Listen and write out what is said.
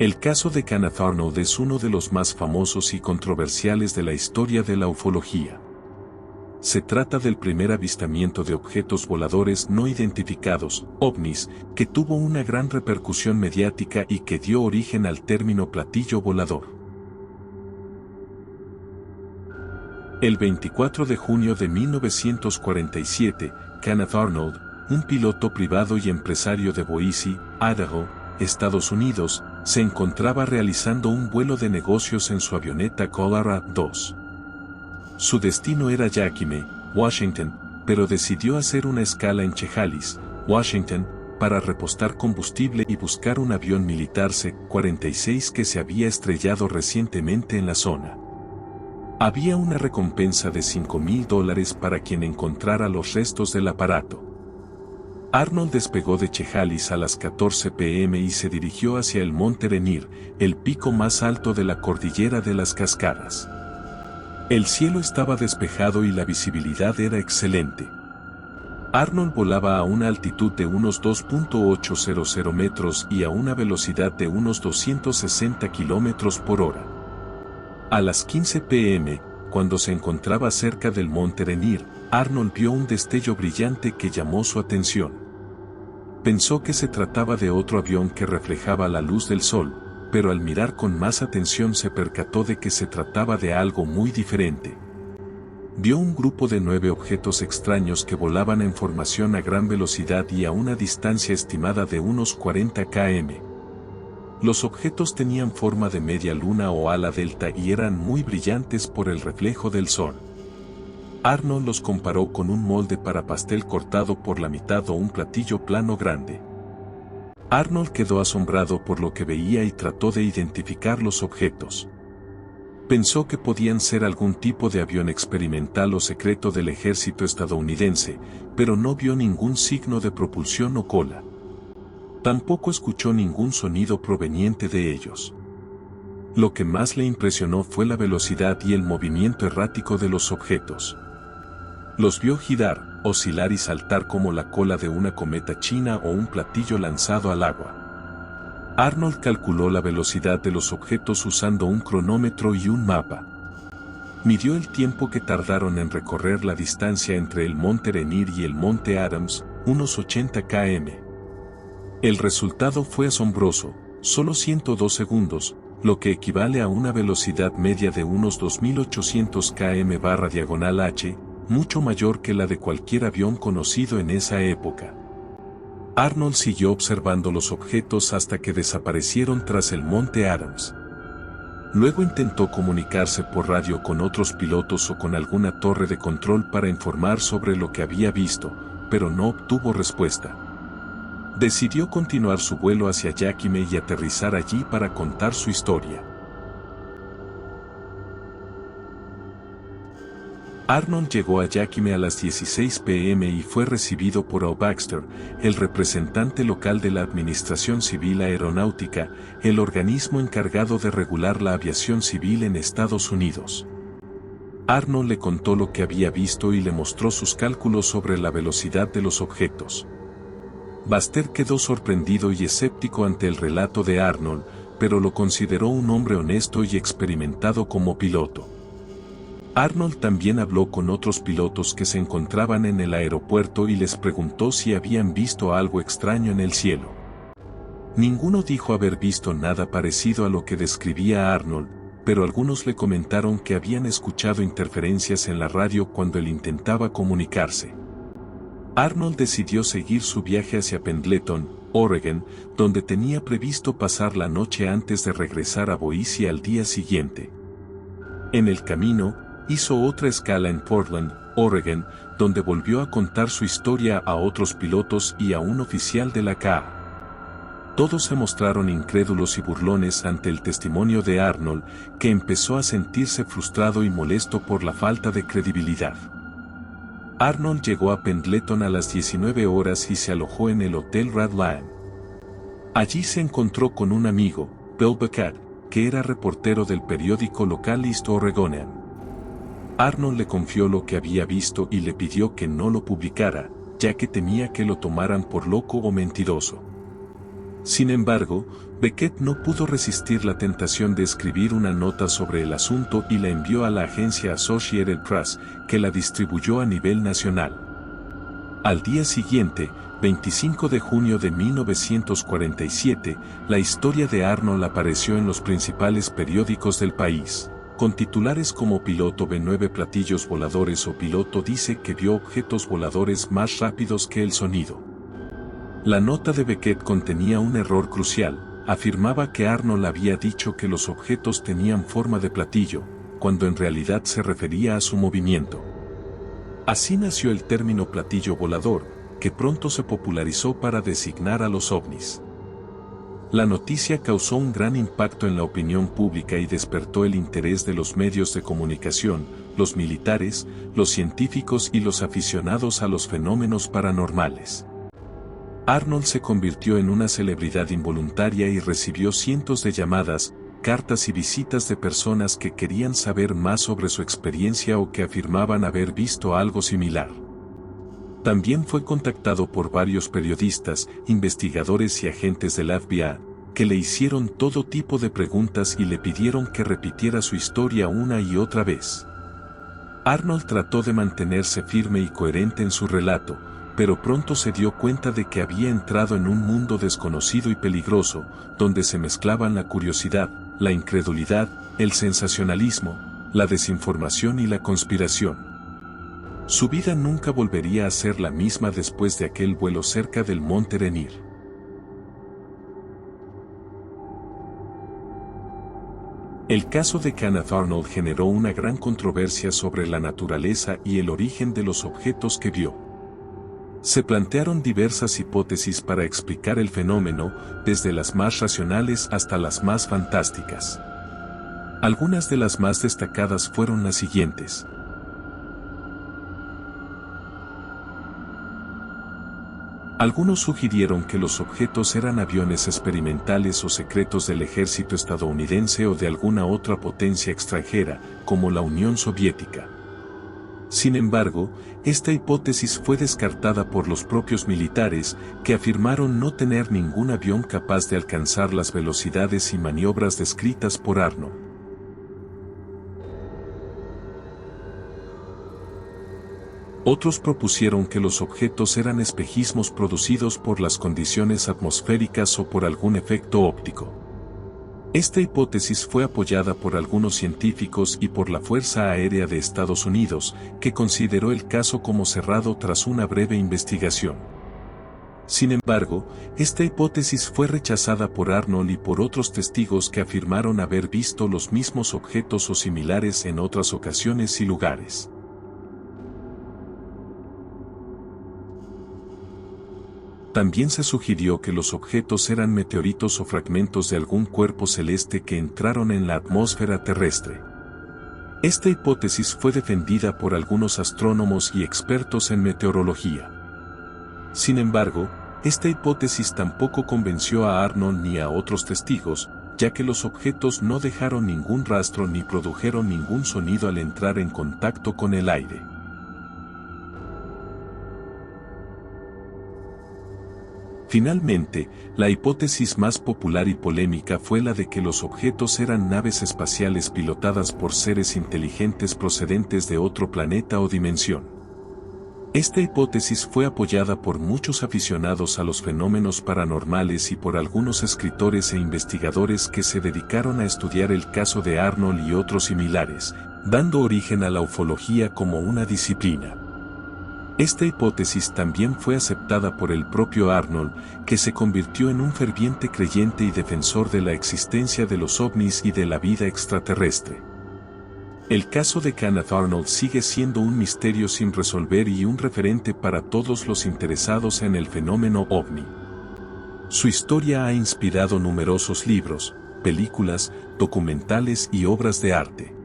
El caso de Kenneth Arnold es uno de los más famosos y controversiales de la historia de la ufología. Se trata del primer avistamiento de objetos voladores no identificados, ovnis, que tuvo una gran repercusión mediática y que dio origen al término platillo volador. El 24 de junio de 1947, Kenneth Arnold, un piloto privado y empresario de Boise, Idaho, Estados Unidos, se encontraba realizando un vuelo de negocios en su avioneta Colorado 2. Su destino era Yakima, Washington, pero decidió hacer una escala en Chehalis, Washington, para repostar combustible y buscar un avión militar C-46 que se había estrellado recientemente en la zona. Había una recompensa de $5,000 para quien encontrara los restos del aparato. Arnold despegó de Chehalis a las 14 p.m. y se dirigió hacia el Monte Rainier, el pico más alto de la cordillera de las Cascadas. El cielo estaba despejado y la visibilidad era excelente. Arnold volaba a una altitud de unos 2.800 metros y a una velocidad de unos 260 kilómetros por hora. A las 15 p.m., cuando se encontraba cerca del Monte Rainier, Arnold vio un destello brillante que llamó su atención. Pensó que se trataba de otro avión que reflejaba la luz del sol, pero al mirar con más atención se percató de que se trataba de algo muy diferente. Vio un grupo de 9 objetos extraños que volaban en formación a gran velocidad y a una distancia estimada de unos 40 km. Los objetos tenían forma de media luna o ala delta y eran muy brillantes por el reflejo del sol. Arnold los comparó con un molde para pastel cortado por la mitad o un platillo plano grande. Arnold quedó asombrado por lo que veía y trató de identificar los objetos. Pensó que podían ser algún tipo de avión experimental o secreto del ejército estadounidense, pero no vio ningún signo de propulsión o cola. Tampoco escuchó ningún sonido proveniente de ellos. Lo que más le impresionó fue la velocidad y el movimiento errático de los objetos. Los vio girar, oscilar y saltar como la cola de una cometa china o un platillo lanzado al agua. Arnold calculó la velocidad de los objetos usando un cronómetro y un mapa. Midió el tiempo que tardaron en recorrer la distancia entre el Monte Rainier y el Monte Adams, unos 80 km. El resultado fue asombroso, solo 102 segundos, lo que equivale a una velocidad media de unos 2.800 km/h, mucho mayor que la de cualquier avión conocido en esa época. Arnold siguió observando los objetos hasta que desaparecieron tras el Monte Adams. Luego intentó comunicarse por radio con otros pilotos o con alguna torre de control para informar sobre lo que había visto, pero no obtuvo respuesta. Decidió continuar su vuelo hacia Yakima y aterrizar allí para contar su historia. Arnold llegó a Yakima a las 16 p.m. y fue recibido por Al Baxter, el representante local de la Administración Civil Aeronáutica, el organismo encargado de regular la aviación civil en Estados Unidos. Arnold le contó lo que había visto y le mostró sus cálculos sobre la velocidad de los objetos. Baxter quedó sorprendido y escéptico ante el relato de Arnold, pero lo consideró un hombre honesto y experimentado como piloto. Arnold también habló con otros pilotos que se encontraban en el aeropuerto y les preguntó si habían visto algo extraño en el cielo. Ninguno dijo haber visto nada parecido a lo que describía Arnold, pero algunos le comentaron que habían escuchado interferencias en la radio cuando él intentaba comunicarse. Arnold decidió seguir su viaje hacia Pendleton, Oregon, donde tenía previsto pasar la noche antes de regresar a Boise al día siguiente. En el camino, hizo otra escala en Portland, Oregon, donde volvió a contar su historia a otros pilotos y a un oficial de la CAA. Todos se mostraron incrédulos y burlones ante el testimonio de Arnold, que empezó a sentirse frustrado y molesto por la falta de credibilidad. Arnold llegó a Pendleton a las 19 horas y se alojó en el Hotel Radland. Allí se encontró con un amigo, Bill Buckett, que era reportero del periódico local East Oregonian. Arnold le confió lo que había visto y le pidió que no lo publicara, ya que temía que lo tomaran por loco o mentiroso. Sin embargo, Beckett no pudo resistir la tentación de escribir una nota sobre el asunto y la envió a la agencia Associated Press, que la distribuyó a nivel nacional. Al día siguiente, 25 de junio de 1947, la historia de Arnold apareció en los principales periódicos del país, con titulares como Piloto ve 9 platillos voladores o Piloto dice que vio objetos voladores más rápidos que el sonido. La nota de Beckett contenía un error crucial, afirmaba que Arnold había dicho que los objetos tenían forma de platillo, cuando en realidad se refería a su movimiento. Así nació el término platillo volador, que pronto se popularizó para designar a los ovnis. La noticia causó un gran impacto en la opinión pública y despertó el interés de los medios de comunicación, los militares, los científicos y los aficionados a los fenómenos paranormales. Arnold se convirtió en una celebridad involuntaria y recibió cientos de llamadas, cartas y visitas de personas que querían saber más sobre su experiencia o que afirmaban haber visto algo similar. También fue contactado por varios periodistas, investigadores y agentes del FBI, que le hicieron todo tipo de preguntas y le pidieron que repitiera su historia una y otra vez. Arnold trató de mantenerse firme y coherente en su relato, pero pronto se dio cuenta de que había entrado en un mundo desconocido y peligroso, donde se mezclaban la curiosidad, la incredulidad, el sensacionalismo, la desinformación y la conspiración. Su vida nunca volvería a ser la misma después de aquel vuelo cerca del Monte Rainier. El caso de Kenneth Arnold generó una gran controversia sobre la naturaleza y el origen de los objetos que vio. Se plantearon diversas hipótesis para explicar el fenómeno, desde las más racionales hasta las más fantásticas. Algunas de las más destacadas fueron las siguientes. Algunos sugirieron que los objetos eran aviones experimentales o secretos del ejército estadounidense o de alguna otra potencia extranjera, como la Unión Soviética. Sin embargo, esta hipótesis fue descartada por los propios militares, que afirmaron no tener ningún avión capaz de alcanzar las velocidades y maniobras descritas por Arnold. Otros propusieron que los objetos eran espejismos producidos por las condiciones atmosféricas o por algún efecto óptico. Esta hipótesis fue apoyada por algunos científicos y por la Fuerza Aérea de Estados Unidos, que consideró el caso como cerrado tras una breve investigación. Sin embargo, esta hipótesis fue rechazada por Arnold y por otros testigos que afirmaron haber visto los mismos objetos o similares en otras ocasiones y lugares. También se sugirió que los objetos eran meteoritos o fragmentos de algún cuerpo celeste que entraron en la atmósfera terrestre. Esta hipótesis fue defendida por algunos astrónomos y expertos en meteorología. Sin embargo, esta hipótesis tampoco convenció a Arnold ni a otros testigos, ya que los objetos no dejaron ningún rastro ni produjeron ningún sonido al entrar en contacto con el aire. Finalmente, la hipótesis más popular y polémica fue la de que los objetos eran naves espaciales pilotadas por seres inteligentes procedentes de otro planeta o dimensión. Esta hipótesis fue apoyada por muchos aficionados a los fenómenos paranormales y por algunos escritores e investigadores que se dedicaron a estudiar el caso de Arnold y otros similares, dando origen a la ufología como una disciplina. Esta hipótesis también fue aceptada por el propio Arnold, que se convirtió en un ferviente creyente y defensor de la existencia de los ovnis y de la vida extraterrestre. El caso de Kenneth Arnold sigue siendo un misterio sin resolver y un referente para todos los interesados en el fenómeno ovni. Su historia ha inspirado numerosos libros, películas, documentales y obras de arte.